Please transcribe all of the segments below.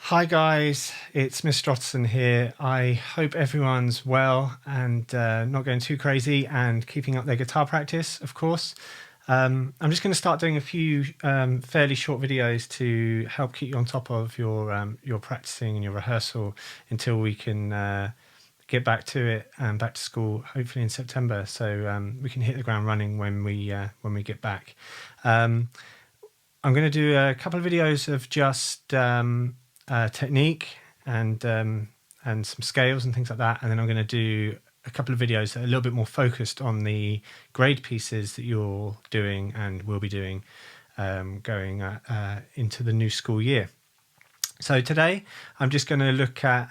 Hi guys, it's Mr. Ottesen here. I hope everyone's well and not going too crazy and keeping up their guitar practice, of course. I'm just going to start doing a few fairly short videos to help keep you on top of your practicing and your rehearsal until we can get back to it and back to school, hopefully in September, so we can hit the ground running when we get back. I'm going to do a couple of videos of just technique and some scales and things like that, and then I'm going to do a couple of videos that are a little bit more focused on the grade pieces that you're doing and will be doing going into the new school year. So today I'm just going to look at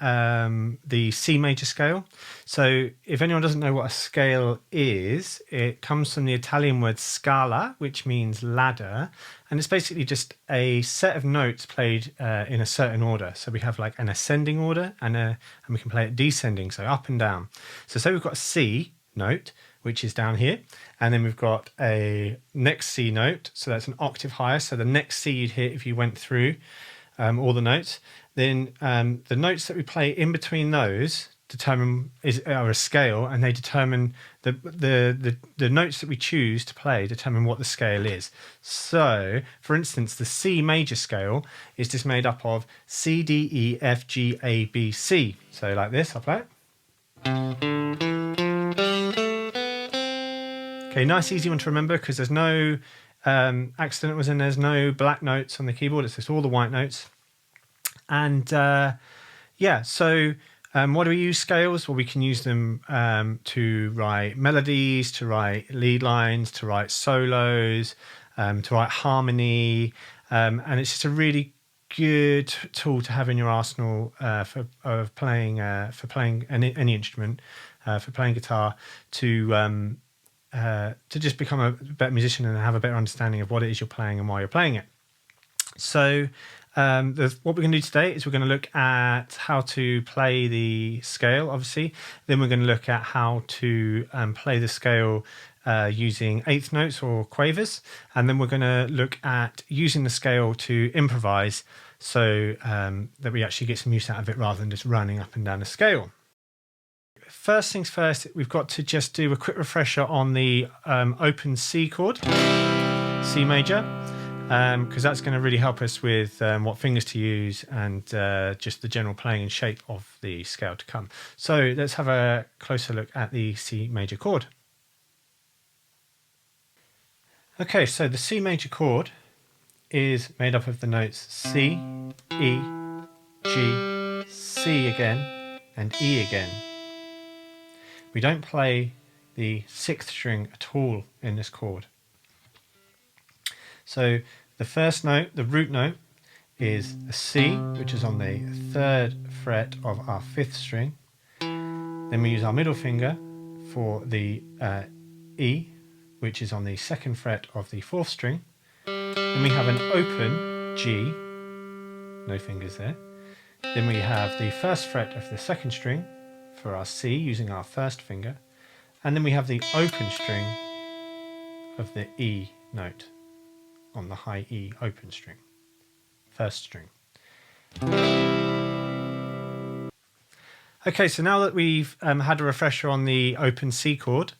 the C major scale. So if anyone doesn't know what a scale is, it comes from the Italian word scala, which means ladder, and it's basically just a set of notes played in a certain order. So we have like an ascending order and we can play it descending, so up and down. So say we've got a C note, which is down here, and then we've got a next C note, so that's an octave higher, so the next C you'd hit if you went through all the notes. Then the notes that we play in between those are a scale, and they determine the notes that we choose to play determine what the scale is. So for instance, the C major scale is just made up of C, D, E, F, G, A, B, C. So like this, I'll play it. Okay, nice easy one to remember because there's no accidentals and there's no black notes on the keyboard. It's just all the white notes. And yeah, so what do we use scales? Well, we can use them to write melodies, to write lead lines, to write solos, to write harmony, and it's just a really good tool to have in your arsenal for playing any instrument, for playing guitar, to just become a better musician and have a better understanding of what it is you're playing and why you're playing it. So what we're going to do today is we're going to look at how to play the scale, obviously. Then we're going to look at how to play the scale using eighth notes or quavers. And then we're going to look at using the scale to improvise so that we actually get some use out of it rather than just running up and down the scale. First things first, we've got to just do a quick refresher on the Open C chord, C major, because that's going to really help us with what fingers to use and just the general playing and shape of the scale to come. So let's have a closer look at the C major chord. Okay, so the C major chord is made up of the notes C, E, G, C again, and E again. We don't play the sixth string at all in this chord. So the first note, the root note, is a C, which is on the third fret of our fifth string. Then we use our middle finger for the E, which is on the second fret of the fourth string. Then we have an open G, no fingers there. Then we have the first fret of the second string for our C using our first finger, and then we have the open string of the E note on the high E open string, first string. Okay, so now that we've had a refresher on the Open C chord,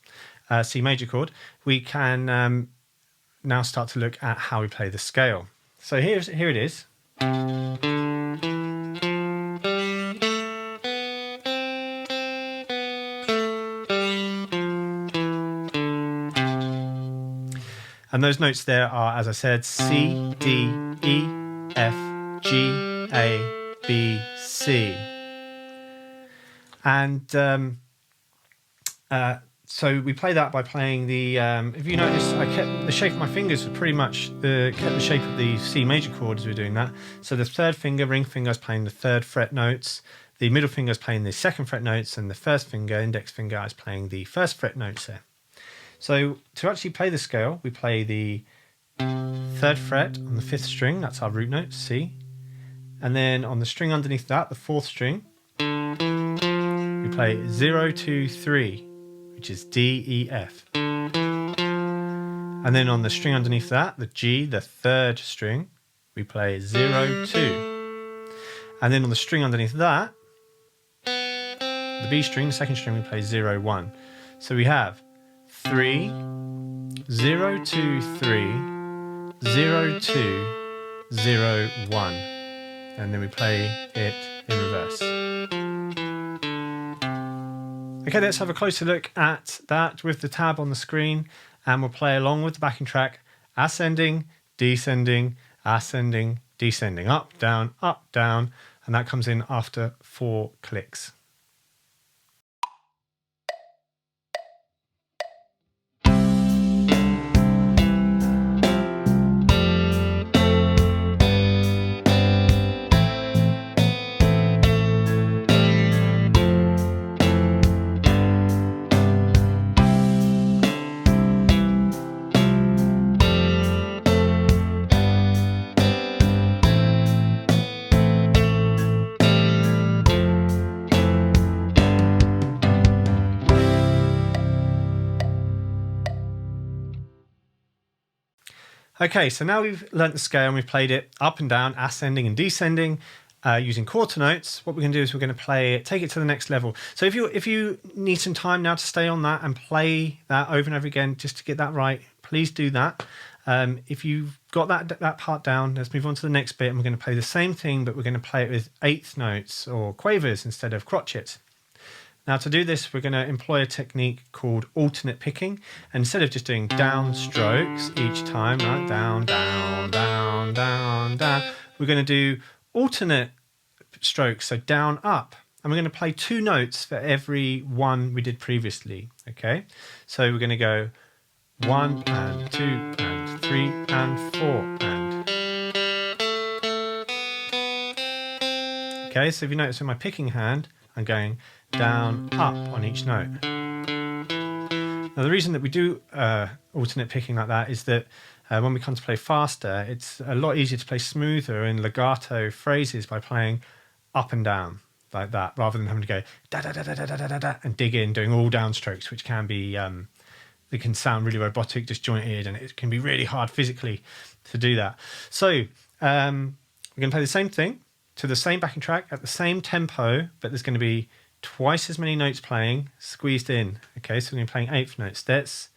C major chord, we can now start to look at how we play the scale. So here it is. And those notes there are, as I said, C, D, E, F, G, A, B, C. And so we play that by playing the, if you notice, I kept the shape of my fingers were pretty much kept the shape of the C major chord as we were doing that. So the third finger, ring finger, is playing the third fret notes. The middle finger is playing the second fret notes, and the first finger, index finger, is playing the first fret notes there. So to actually play the scale, we play the third fret on the fifth string, that's our root note, C. And then on the string underneath that, the fourth string, we play 0, 2, 3, which is D, E, F. And then on the string underneath that, the G, the third string, we play 0, 2. And then on the string underneath that, the B string, the second string, we play 0, 1. So we have 3, 0, 2, 3, 0, 2, 0, 1. And then we play it in reverse. Okay, let's have a closer look at that with the tab on the screen, and we'll play along with the backing track, ascending, descending, ascending, descending, up, down, and that comes in after 4 clicks. Okay, so now we've learnt the scale and we've played it up and down, ascending and descending, using quarter notes. What we're going to do is we're going to play it, take it to the next level. So if you need some time now to stay on that and play that over and over again just to get that right, please do that. If you've got that part down, let's move on to the next bit, and we're going to play the same thing, but we're going to play it with eighth notes or quavers instead of crotchets. Now to do this, we're going to employ a technique called alternate picking. And instead of just doing down strokes each time, like down, down, down, down, down, we're going to do alternate strokes, so down, up. And we're going to play 2 notes for every one we did previously, okay? So we're going to go 1 and 2 and 3 and 4 and. Okay, so if you notice with my picking hand, I'm going down, up on each note. Now the reason that we do alternate picking like that is that when we come to play faster, it's a lot easier to play smoother in legato phrases by playing up and down like that, rather than having to go da da da da da da da da and dig in doing all downstrokes, which can be it can sound really robotic, disjointed, and it can be really hard physically to do that. So we're going to play the same thing to the same backing track at the same tempo, but there's going to be twice as many notes playing squeezed in. Okay, so we're going to be playing eighth notes. Let's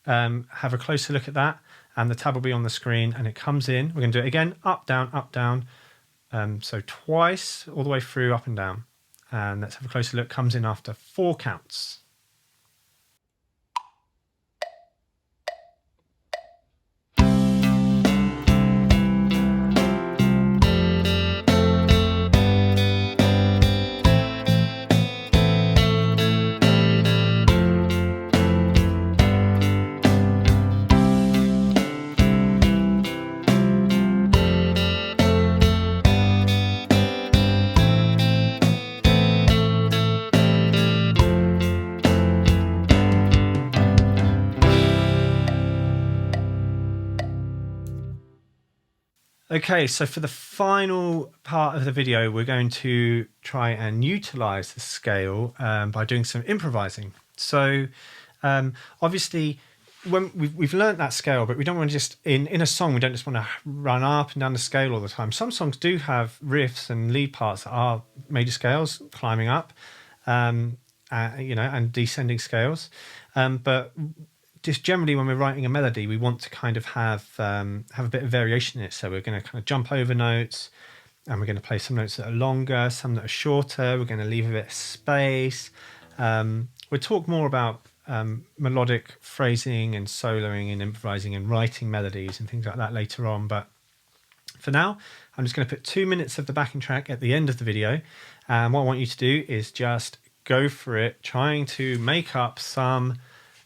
have a closer look at that, and the tab will be on the screen, and it comes in. We're going to do it again, up, down, so twice all the way through, up and down. And let's have a closer look. Comes in after 4 counts. Okay, so for the final part of the video, we're going to try and utilize the scale by doing some improvising. So obviously, when we've learnt that scale, but we don't want to just, in a song, we don't just want to run up and down the scale all the time. Some songs do have riffs and lead parts that are major scales, climbing up, and descending scales. But just generally, when we're writing a melody, we want to kind of have a bit of variation in it. So we're going to kind of jump over notes, and we're going to play some notes that are longer, some that are shorter. We're going to leave a bit of space. We'll talk more about melodic phrasing and soloing and improvising and writing melodies and things like that later on. But for now, I'm just going to put 2 minutes of the backing track at the end of the video. And what I want you to do is just go for it, trying to make up some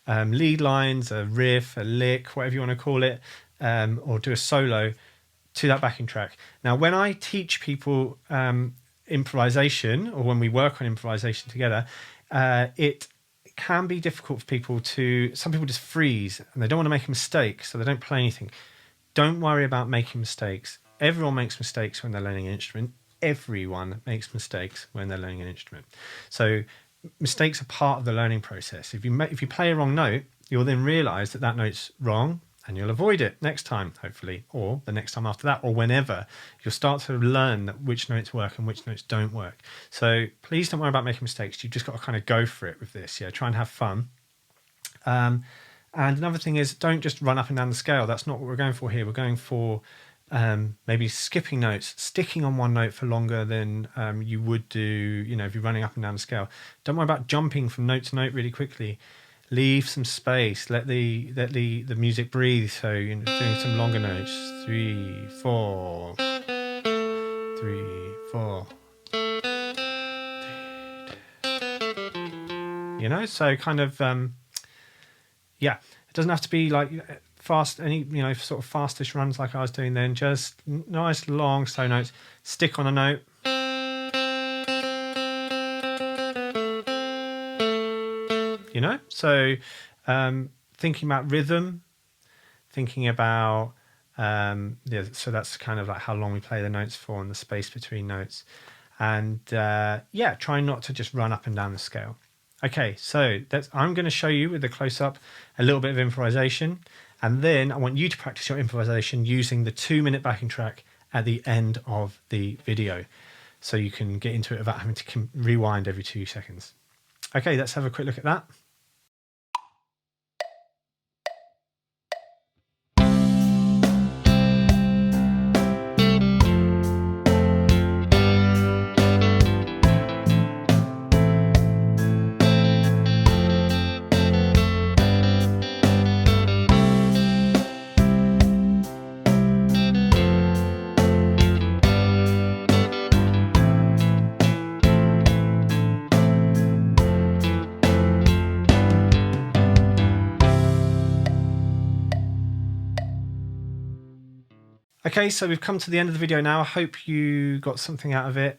lead lines, a riff, a lick, whatever you want to call it, or do a solo to that backing track. Now, when I teach people improvisation, or when we work on improvisation together, it can be difficult for people some people just freeze and they don't want to make a mistake, so they don't play anything. Don't worry about making mistakes. Everyone makes mistakes when they're learning an instrument. Everyone makes mistakes when they're learning an instrument. So mistakes are part of the learning process. If you play a wrong note, you'll then realise that note's wrong, and you'll avoid it next time, hopefully, or the next time after that, or whenever. You'll start to learn which notes work and which notes don't work. So please don't worry about making mistakes. You've just got to kind of go for it with this. Try and have fun. And another thing is, don't just run up and down the scale. That's not what we're going for here. We're going for maybe skipping notes, sticking on one note for longer than you would do, if you're running up and down the scale. Don't worry about jumping from note to note really quickly. Leave some space. Let the music breathe. So doing some longer notes. 3, 4, 3, 4. So kind of it doesn't have to be like fast, any sort of fastish runs like I was doing then. Just nice long slow notes. Stick on a note. So thinking about rhythm, thinking about so that's kind of like how long we play the notes for and the space between notes, and try not to just run up and down the scale. Okay, so I'm going to show you with a close-up a little bit of improvisation, and then I want you to practice your improvisation using the 2-minute backing track at the end of the video, so you can get into it without having to rewind every 2 seconds. Okay, let's have a quick look at that. Okay, so we've come to the end of the video now. I hope you got something out of it.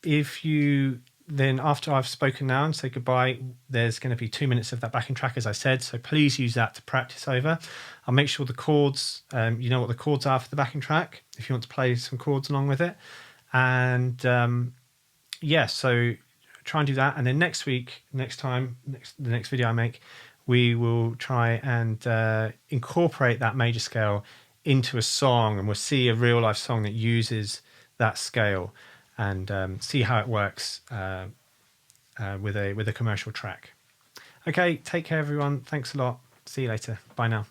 If you then, after I've spoken now and say goodbye, there's going to be 2 minutes of that backing track, as I said. So please use that to practice over. I'll make sure the chords, you know what the chords are for the backing track, if you want to play some chords along with it. And so try and do that. And then the next video I make, we will try and incorporate that major scale into a song, and we'll see a real life song that uses that scale, and see how it works with a commercial track. Okay, take care everyone. Thanks a lot. See you later. Bye now.